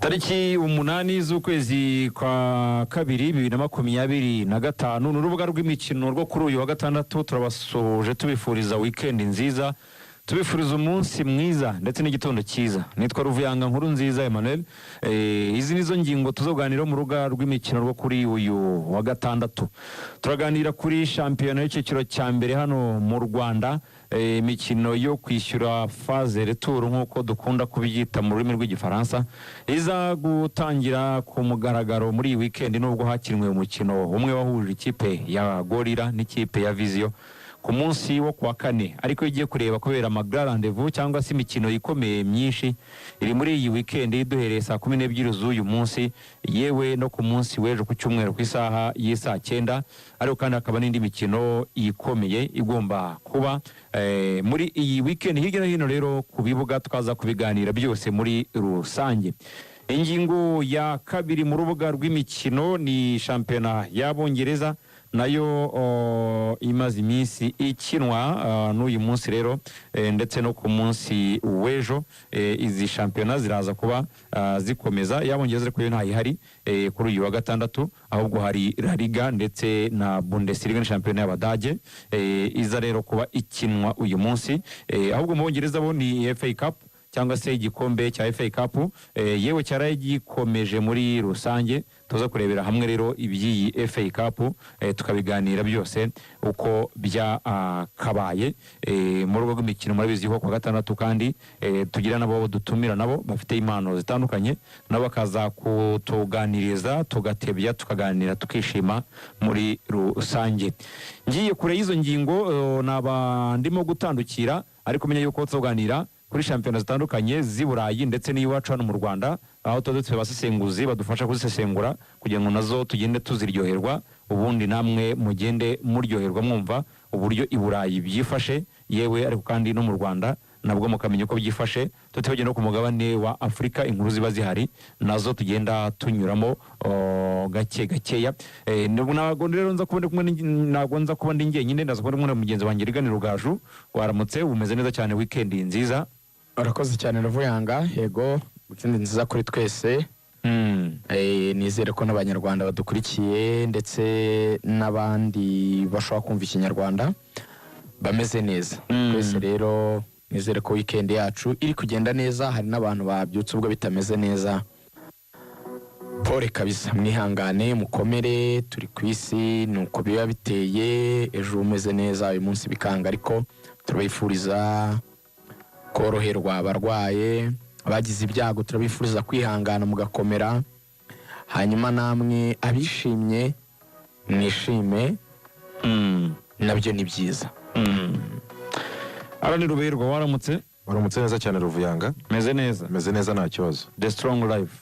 Tariki 8 z'ukwezi kwa kabiri 2025 n'urubuga rw'imikino rwo kuri uyu wa gatandatu turabasoje tubifuriza weekend nziza, tubifuriza umunsi mwiza ndetse n'igitondo cyiza. Nitwa Ruvuyanga Nkuru Nziza Emmanuel. Izi nizo ngingo tuzoganira mu rubuga rw'imikino rwo kuri uyu wa gatandatu. Turaganira kuri shampiyona y'ikiciro cya mbere hano mu Rwanda, imikino yo kwishyura phase retour nkuko dukunda kubyita mu rurimi rw'igifaransa, iza gutangira ku mugaragaro muri weekend nubwo hakinwe umukino umwe wahuje ikipe ya Gorilla n'ikipe ya Vision ku munsi wo kuwa kane, ariko igiye kureba kubera Magara Rendez-vous cyangwa se imikino ikomeye myinshi iri muri iyi weekend duhereye saa 12 z'uyu munsi, yewe no ku munsi w'ejo ku cyumweru ku isaha y'isa 9, ariko kandi akaba n'indi mikino ikomeye igomba kuba muri iyi weekend hirya no hino. Rero ku bibuga tukaza kubiganira byose muri rusange. Ingingo ya kabiri mu rubuga rw'imikino ni shampiyona y'Abongereza, nayo imaze iminsi ikinwa n'uyu munsi rero, ndetse no ku munsi w'ejo. Izi shampiyona ziraza kuba zikomeza. Y'Abongereza ariko yo ntayihari kuri uyu wa gatandatu, ahubwo hari La Liga ndetse na Bundesliga ni shampiyona y'Abadage iza rero kuba ikinwa uyu munsi. Ahubwo mu Bongereza bo ni FA Cup cyangwa se igikombe cya FA Cup, yewe cyaraye gikomeje muri rusange. Tuza kurebera hamwe rero iby'iyi FA Cup, tukabiganira byose uko byakabaye mu rugo rw'imikino. Murabiziho kwa gatandatu kandi tugira nabo dutumira nabo bafite impano zitandukanye, nabo bakaza kutuganiriza tugatebya tukaganira tukishima muri rusange. Ngiye kure y'izo ngingo naba ndimo gutandukira, ariko menya yuko tuzoganira kuri shampiyona zitandukanye z'i Burayi ndetse n'iwacu hano mu Rwanda, aho tudutse basesenguzi badufasha kuzisesengura kugira ngo nazo tugende tuziryoherwa, ubundi namwe mugende muryoherwa mwumva uburyo i Burayi byifashe, yewe ariko kandi no mu Rwanda nabwo mukamenya uko byifashe. Tutebye no ku mugabane wa Afrika inkuru ziba zihari nazo tugenda tunyuramo gake gakeya. Ntabwo rero nza kuba ndi njyenyine, ndaza kuba ndi mugenzi wanjye Rigani Rugaju. Waramutse, umeze neza cyane, weekend nziza? Arakoze cyane Ruvuyanga. Yego, weekend nziza kuri twese. Nizere ko n'abanyarwanda badukurikiye ndetse n'abandi bashobora kumva ikinyarwanda bameze neza. Twese rero nizere ko weekend yacu iri kugenda neza. Hari n'abantu babyutse ubwo bitameze neza, pole kabisa, mwihangane mukomere, turi ku isi nuko biba biteye. Ejo umeze neza, uyu munsi bikanga, ariko turabifuriza koroherwa. Abarwaye, abagize ibyago, turabifuriza kwihangana mugakomera. Hanyuma namwe abishimye mwishime, nabyo ni byiza. Arani Ruberwa, waramutse? Waramutse neza cyane Ruvuyanga. Meze neza? Meze neza nta kibazo. The strong life.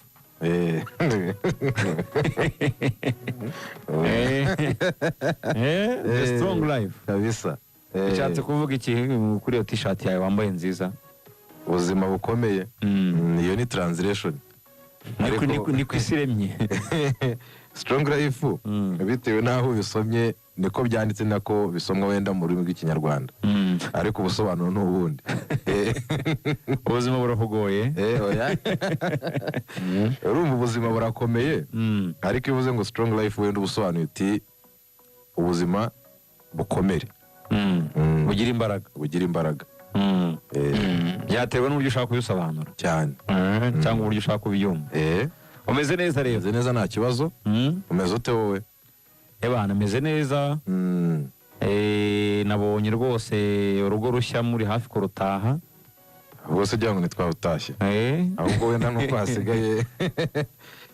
The strong life kabisa. Ichatse kuvuga iki kuri iyo t-shirt yawe wambaye nziza? Ubuzima bukomeye. Iyo ni translation. Ni kwisiremye. Strong life bitewe naho bisomye niko byanditse, nako bisomwa wenda mu rurimi rw'ikinyarwanda, ariko ubusobanuro n'ubundi. Ubuzima burahugoye. Oya. Urumva ubuzima burakomeye, ariko ivuze ngo strong life wenda ubusobanuye uti ubuzima bukomere, bugira imbaraga. Bugira imbaraga. Byatewe n'uburyo ushaka kubisobanura cyane, cyangwa uburyo ushaka kubiyumva. Umeze neza rero? Umeze neza nta kibazo. Umeze ute wowe? Ebana meze neza. Nabonye rwose urugo rushya muri hafi kurutaha. Ubwo ujya ngo nitwawutashye, ahubwo wenda nuko hasigaye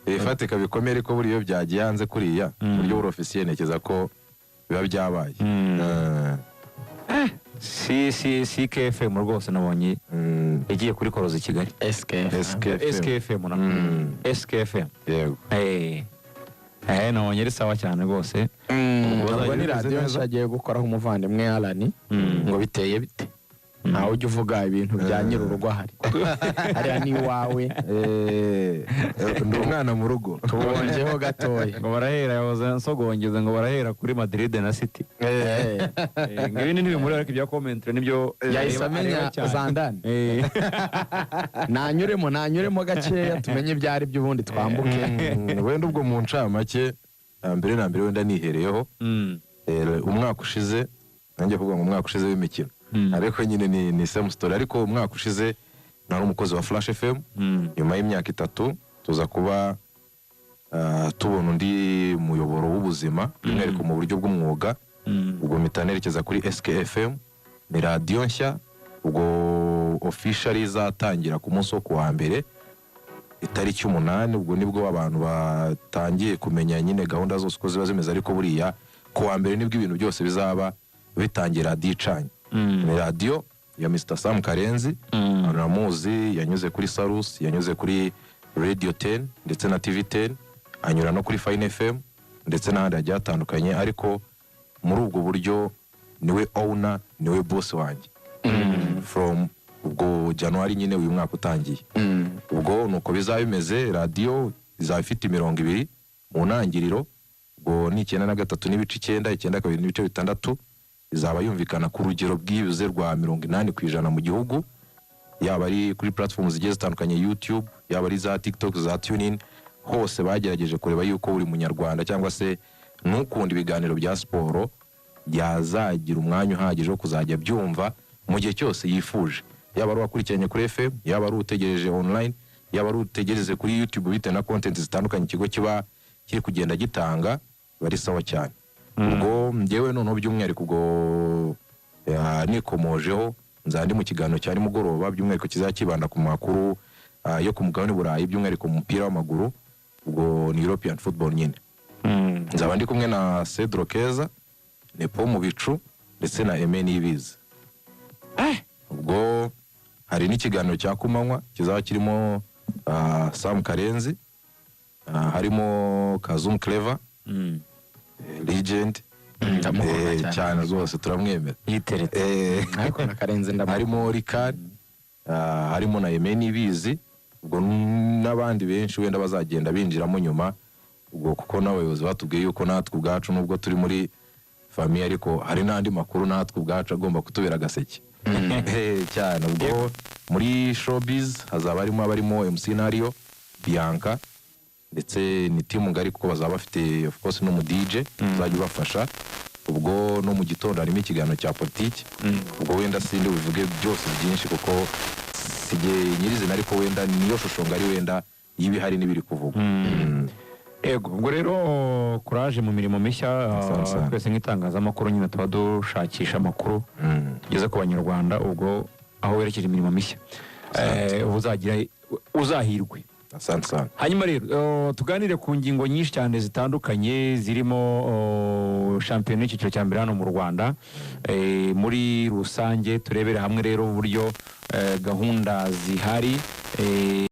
ibifatika bikomeye, ko buriyo byagiye hanze kuriya buryo buri ofisiye nekeza ko biba byabaye. si KFM rwose nabonye igiye kuri Koroza Kigali. SKFM yego. Nabonye ari sawa cyane rwose. Ubwo ni radio nshyagiye gukoraho umuvandimwe Alani ngo biteye bite. ntawe ujya uvuga ibintu bya nyir'urugo ahari hariya ni iwawe ndi umwana mu rugo tubongeho gatoya ngo barahera yahoze nsogongeza ngo barahera kuri Madrid na City ngo ibindi ntibimuri ariko ibya commentary nibyo yahise amenya zandani nanyuremo gakeya tumenye ibyari by'ubundi twambuke wenda ubwo mu ncamake mbere na mbere wenda nihereyeho umwaka ushize nanjye kuvuga ngo umwaka ushize w'imikino ariko nyine ni same story ariko umwaka ushize nari umukozi wa Flash FM nyuma y'imyaka 3 tuza kuba tubona undi muyoboro w'ubuzima by'umwihariko mu buryo bw'umwuga ubwo mitanerekeza kuri SKFM ni radio nshya ubwo officially izatangira ku munsi wo kuwa mbere itariki 8 ubwo nibwo abantu batangiye kumenya nyine gahunda zose uko ziba zimeze ariko buriya kuwa mbere nibwo ibintu byose bizaba bitangira radio icanye ni radio ya Mr. Sam Karenzi aramuzi yanyuze kuri Salus yanyuze kuri Radio 10 ndetse na TV 10 anyura no kuri Fine FM ndetse n'ahandi hagiye hatandukanye ariko muri ubwo buryo niwe owner niwe boss wanjye from ubwo January nyine uyu mwaka utangiye ubwo nuko bizaba bimeze radio izaba ifite 200 mu ntangiriro ubwo ni 93 n'ibice 9 92 n'ibice 6 izaba yumvikana ku rugero bw'ibize rwa 80% mu gihugu yaba ari kuri platforms zigiye zitandukanye YouTube yaba ari za TikTok za TuneIn hose bagerageje kureba yuko buri munyarwanda cyangwa se n'ukunda ibiganiro bya siporo yazagira umwanya uhagije wo kuzajya byumva mu gihe cyose yifuje yaba ari wakurikiranye kuri FM yaba ari utegereje online yaba ari utegereze kuri YouTube bitewe na content zitandukanye ikigo kiba kiri kugenda gitanga bari sawa cyane ubwo njyewe noneho by'umwihariko ubwo nikomojeho nzandi mu kiganiro cyari mugoroba by'umwihariko kizakibanda ku makuru yo ku mugabane Burayi by'umwihariko mu mupira w'amaguru ubwo ni European football nyine nzaba ndi kumwe na Cedro Keza Nepo mu bicu ndetse na Emeni Ibiza ubwo hari n'ikiganiro cya kumanywa kizaba kirimo Sam Karenzi harimo Kazum Clever legend cyane rwose turamwemera yiteretse ariko na Karenzi harimo Ricard harimo na Emeni Ibizi ubwo n'abandi benshi wenda bazagenda binjiramo nyuma ubwo kuko n'abayobozi batubwiye yuko natwe ubwacu nubwo turi muri famille ariko hari n'andi makuru natwe ubwacu agomba kutubera agaseke cyane ubwo muri showbiz hazaba harimo abarimo MC Nario Bianca ndetse ni team ngari kuko bazaba bafite of course no mu DJ uzajya ubafasha ubwo no mu gitondo harimo ikiganiro cya politiki ubwo wenda sindi bivuge byose byinshi kuko sige nyirizina ariko wenda niyo shusho ngari wenda yibi hari nibiri kuvuga ego ubwo rero courage mu mirimo mishya twese nk'itangazamakuru nyine tuba dushakisha amakuru tugeze ku banyarwanda ubwo aho werekeje imirimo mishya uzagira uzahirwe hanyuma rero tuganire ku ngingo nyinshi cyane zitandukanye zirimo shampiyona y'icyiciro cya mbere hano mu Rwanda muri rusange turebere hamwe rero uburyo gahunda zihari